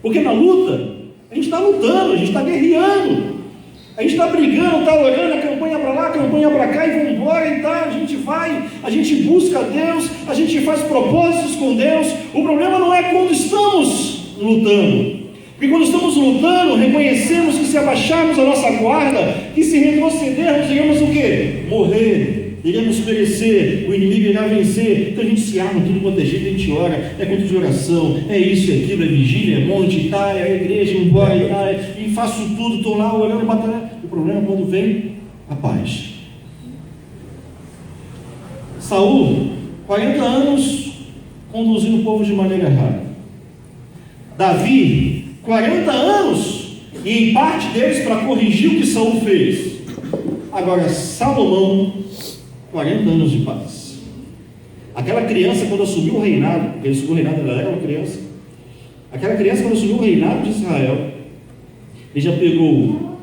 Porque na luta, a gente está lutando, a gente está guerreando, a gente está brigando, está orando, a campanha para lá, a campanha para cá, e vamos embora e tal. A gente vai, a gente busca Deus, a gente faz propósitos com Deus. O problema não é quando estamos lutando, porque quando estamos lutando, reconhecemos que se abaixarmos a nossa guarda, que se retrocedermos, iremos o quê? Morrer, iremos perecer, o inimigo irá vencer. Então a gente se arma tudo quanto é jeito, a gente ora, é culto de oração, é isso, é aquilo, é vigília, é monte, tá, é a igreja, embora e tá, e faço tudo, estou lá orando, batalhando. O problema é quando vem a paz. Saul, 40 anos conduzindo o povo de maneira errada. Davi, 40 anos, e em parte deles para corrigir o que Saul fez. Agora Salomão, 40 anos de paz. Aquela criança, quando assumiu o reinado, porque ele assumiu o reinado, ela era uma criança. Aquela criança, quando assumiu o reinado de Israel, ele já pegou o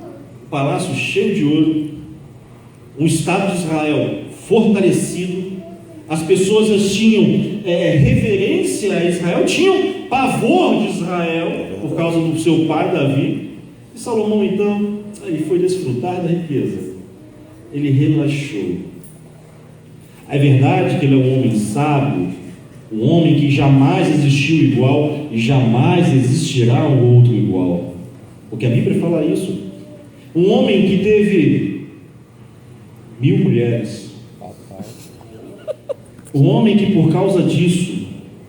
palácio cheio de ouro, um estado de Israel fortalecido, as pessoas tinham reverência a Israel, tinham pavor de Israel por causa do seu pai Davi. E Salomão então, ele foi desfrutar da riqueza, ele relaxou. É verdade que ele é um homem sábio, um homem que jamais existiu igual e jamais existirá um outro igual, porque a Bíblia fala isso. Um homem que teve 1000 mulheres, um homem que por causa disso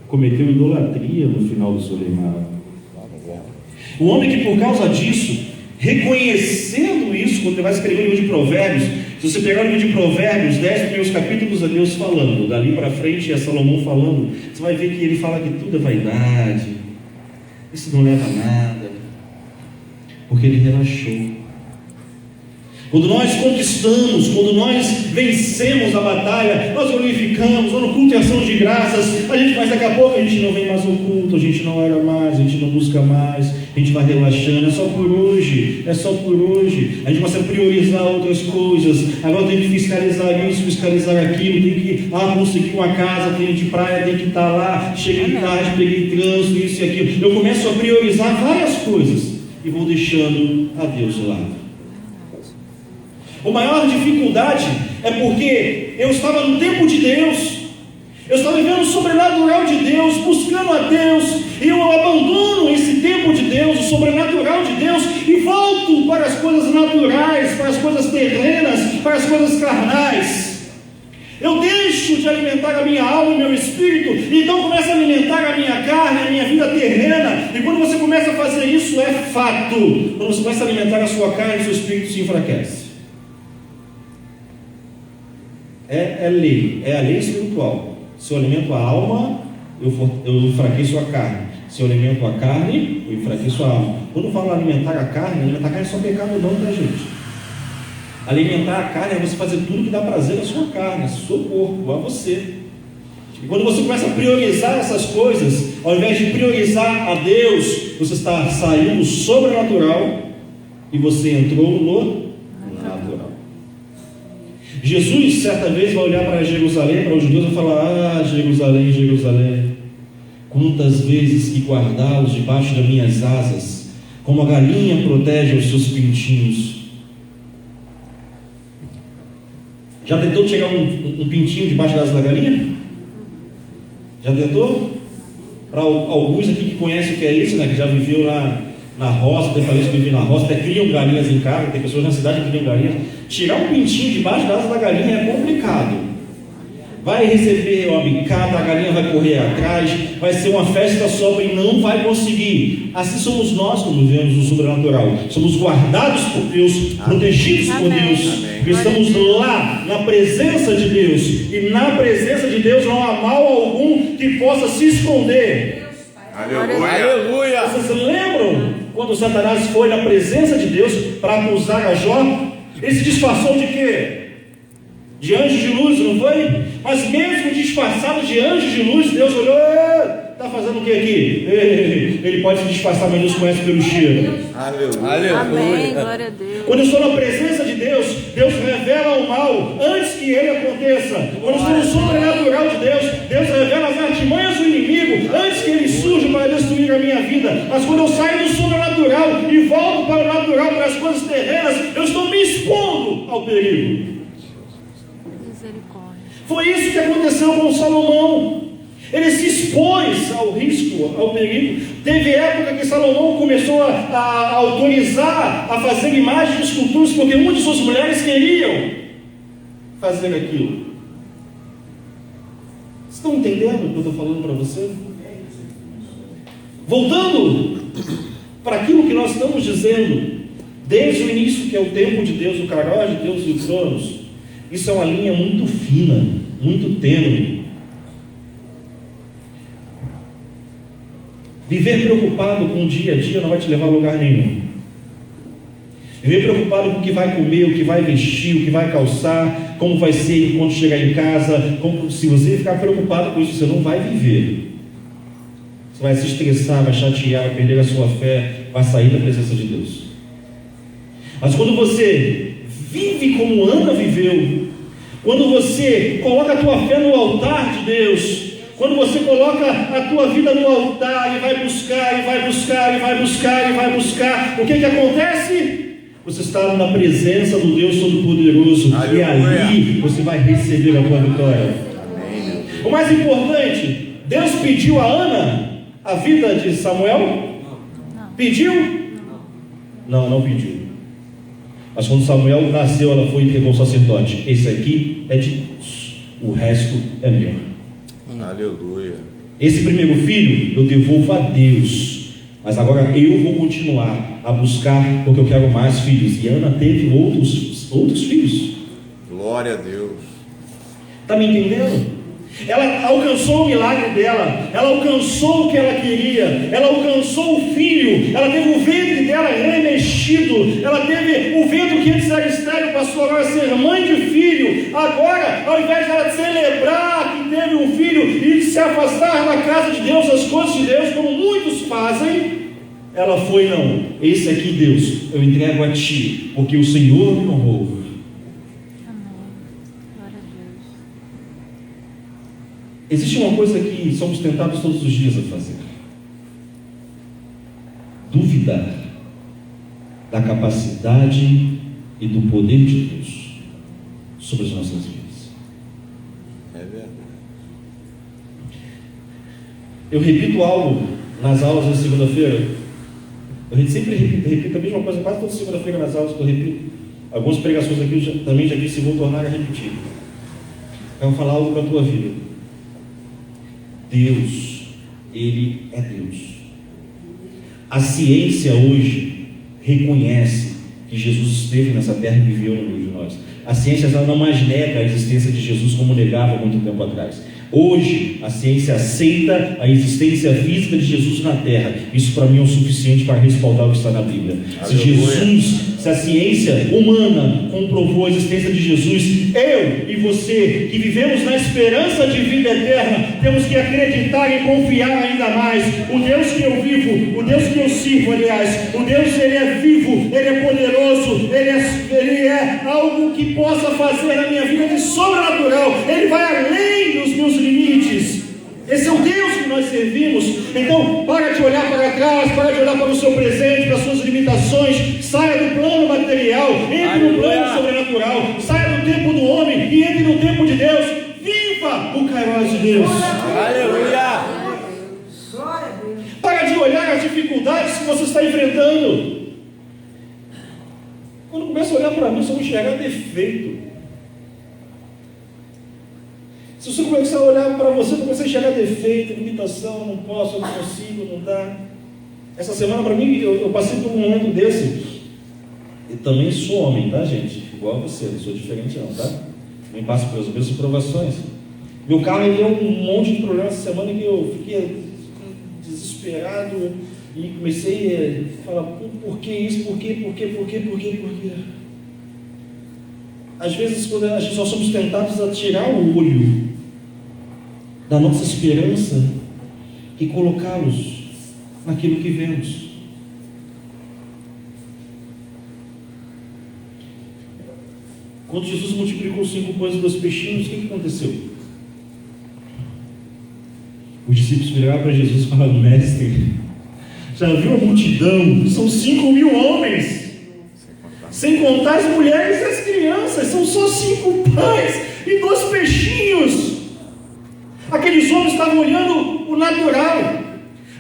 cometeu idolatria no final do seu reinado, um homem que por causa disso, reconhecendo isso, quando ele vai escrever o livro de Provérbios, se você pegar o livro de Provérbios, 10 primeiros capítulos, é Deus falando, dali para frente é Salomão falando, você vai ver que ele fala que tudo é vaidade, isso não leva a nada, porque ele relaxou. Quando nós conquistamos, quando nós vencemos a batalha, nós glorificamos, ou no culto e ação de graças, mas daqui a pouco a gente não vem mais ao culto, a gente não ora mais, a gente não busca mais, a gente vai relaxando, é só por hoje, a gente começa a priorizar outras coisas, agora tem que fiscalizar isso, fiscalizar aquilo, tem que conseguir uma casa, tem de praia, tem que estar lá, cheguei tarde, peguei trânsito, isso e aquilo, eu começo a priorizar várias coisas, e vou deixando a Deus de lado. A maior dificuldade é porque eu estava no tempo de Deus, eu estava vivendo o sobrenatural de Deus, buscando a Deus, e eu abandono esse tempo de Deus, o sobrenatural de Deus, e volto para as coisas naturais, para as coisas terrenas, para as coisas carnais. Eu deixo de alimentar a minha alma e meu espírito, e então começo a alimentar a minha carne, a minha vida terrena, e quando você começa a fazer isso, é fato, quando você começa a alimentar a sua carne, o seu espírito se enfraquece. É lei, é a lei espiritual. Se eu alimento a alma, eu enfraqueço a carne. Se eu alimento a carne, eu enfraqueço a alma. Quando eu falo alimentar a carne é só pecado não, tá, gente? Alimentar a carne é você fazer tudo que dá prazer à sua carne, ao seu corpo, a você. E quando você começa a priorizar essas coisas, ao invés de priorizar a Deus, você está saindo do sobrenatural e você entrou no natural. Jesus, certa vez, vai olhar para Jerusalém, para os judeus, e falar: Jerusalém, Jerusalém, quantas vezes que guardá-los debaixo das minhas asas, como a galinha protege os seus pintinhos. Já tentou tirar um pintinho debaixo das asas da galinha? Já tentou? Para alguns aqui que conhecem o que é isso, né, que já viveu lá na roça, tem famílias que vivem na roça, até criam galinhas em casa, tem pessoas na cidade que criam galinhas. Tirar um pintinho debaixo da asa da galinha é complicado. Vai receber uma bicada, a galinha vai correr atrás, vai ser uma festa só e não vai conseguir. Assim somos nós quando vivemos no sobrenatural. Somos guardados por Deus, protegidos por Deus. Estamos lá na presença de Deus, e na presença de Deus não há mal algum que possa se esconder. Aleluia! Vocês lembram quando Satanás foi na presença de Deus para acusar a Jó? Ele se disfarçou de quê? De anjo de luz, não foi? Mas mesmo disfarçado de anjo de luz, Deus olhou: está fazendo o que aqui? Ele pode se disfarçar, mas Deus conhece pelo cheiro. Aleluia! Amém, glória a Deus. Quando eu estou na presença de Deus, Deus revela o mal antes que ele aconteça. Quando eu estou no sobrenatural de Deus, Deus revela as artimanhas do inimigo antes que ele surja para destruir a minha vida. vida. Mas quando eu saio do sobrenatural e volto para o natural, para as coisas terrenas, eu estou me expondo ao perigo. Foi isso que aconteceu com Salomão. Ele se expôs ao risco, ao perigo. Teve época que Salomão começou a autorizar a fazer imagens de esculturas, porque muitas de suas mulheres queriam fazer aquilo. Vocês estão entendendo o que eu estou falando para você? Voltando para aquilo que nós estamos dizendo, desde o início, que é o tempo de Deus, o Kairos de Deus e o Cronos, isso é uma linha muito fina, muito tênue. Viver preocupado com o dia a dia não vai te levar a lugar nenhum. Viver preocupado com o que vai comer, o que vai vestir, o que vai calçar, como vai ser quando chegar em casa, se você ficar preocupado com isso, você não vai viver. Você vai se estressar, vai chatear, vai perder a sua fé, vai sair da presença de Deus. Mas quando você vive como Ana viveu, quando você coloca a tua fé no altar de Deus, quando você coloca a tua vida no altar e vai buscar, e vai buscar, e vai buscar, e vai buscar, o que acontece? Você está na presença do Deus Todo-Poderoso, e ali você vai receber a tua vitória. Amém. O mais importante, Deus pediu a Ana a vida de Samuel? Não. Pediu? Não pediu. Mas quando Samuel nasceu, ela foi e entregou ao sacerdote. Esse aqui é de Deus, o resto é meu. Aleluia. Esse primeiro filho eu devolvo a Deus, mas agora eu vou continuar a buscar, porque eu quero mais filhos. E Ana teve outros filhos. Glória a Deus. Está me entendendo? Ela alcançou o milagre dela, ela alcançou o que ela queria, ela alcançou o filho, ela teve o ventre dela remexido, ela teve o ventre que antes era estéril, passou agora a ser mãe de filho. Agora, ao invés de ela celebrar que teve um filho e de se afastar da casa de Deus, das coisas de Deus, como muitos fazem, ela foi: não, esse aqui, Deus, eu entrego a ti, porque o Senhor me honrou. Existe uma coisa que somos tentados todos os dias a fazer: duvidar da capacidade e do poder de Deus sobre as nossas vidas. É verdade. Eu repito algo nas aulas da segunda-feira. Eu sempre repito a mesma coisa quase toda segunda-feira nas aulas que eu repito. Algumas pregações aqui eu também já disse e vou tornar a repetir. Eu vou falar algo para a tua vida. Deus, Ele é Deus. A ciência hoje reconhece que Jesus esteve nessa terra e viveu no meio de nós. A ciência não mais nega a existência de Jesus como negava há muito tempo atrás. Hoje, a ciência aceita a existência física de Jesus na terra. Isso para mim é o suficiente para respaldar o que está na Bíblia. Se a ciência humana comprovou a existência de Jesus, eu e você, que vivemos na esperança de vida eterna, temos que acreditar e confiar ainda mais. O Deus que eu vivo, o Deus que eu sirvo, aliás, o Deus, Ele é vivo, Ele é poderoso, Ele é algo que possa fazer na minha vida de sobrenatural. Ele vai além dos meus limites. Esse é o Deus que nós servimos. Então, para de olhar para trás, para de olhar para o seu presente, para as suas limitações. Saia do plano material, entre no plano sobrenatural. Saia do tempo do homem e entre no tempo de Deus. Viva o Kairos de Deus. Aleluia. Para de olhar as dificuldades que você está enfrentando. Quando começa a olhar para mim, só vou enxergar defeito. Se você começar a olhar para você, começar a enxergar defeito, limitação, não posso, eu não consigo, não dá. Essa semana para mim, eu passei por um momento desse. Eu também sou homem, tá, gente? Igual a você, não sou diferente não, tá? Também passo pelas mesmas provações. Meu carro deu um monte de problemas essa semana que eu fiquei desesperado e comecei a falar: por que isso? Por quê? Às vezes, quando a gente só somos tentados a tirar o olho da nossa esperança e colocá-los naquilo que vemos. Quando Jesus multiplicou 5 pães e 2 peixinhos, o que aconteceu? Os discípulos viraram para Jesus e falaram: mestre, Já viu a multidão? São 5.000 homens. Sem contar as mulheres e as crianças. São só 5 pães e 2 peixinhos. Aqueles homens estavam olhando o natural.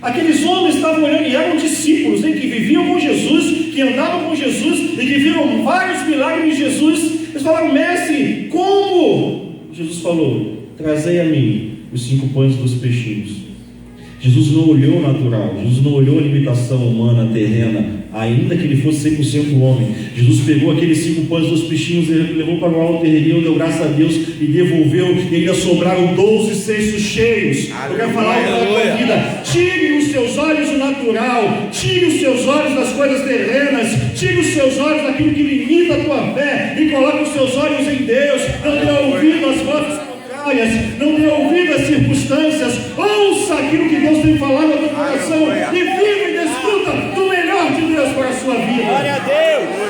Aqueles homens estavam olhando, e eram discípulos, que viviam com Jesus, que andavam com Jesus, e que viram vários milagres de Jesus. Eles falaram: mestre, como? Jesus falou: trazei a mim os 5 pães e 2 peixinhos. Jesus não olhou o natural, Jesus não olhou a limitação humana, terrena, ainda que ele fosse 100% homem. Jesus pegou aqueles 5 pães e 2 peixinhos, levou para o alto terreno, deu graças a Deus e devolveu, e ainda sobraram 12 cestos cheios. Eu quero falar para a tua vida: tire os seus olhos do natural, tire os seus olhos das coisas terrenas, tire os seus olhos daquilo que limita a tua fé e coloque os seus olhos em Deus. Não dê ouvido às vozes, não dê ouvido às circunstâncias. Ouça aquilo que Deus tem falado ao teu coração e vive e desfruta do melhor de Deus para a sua vida. Glória a Deus.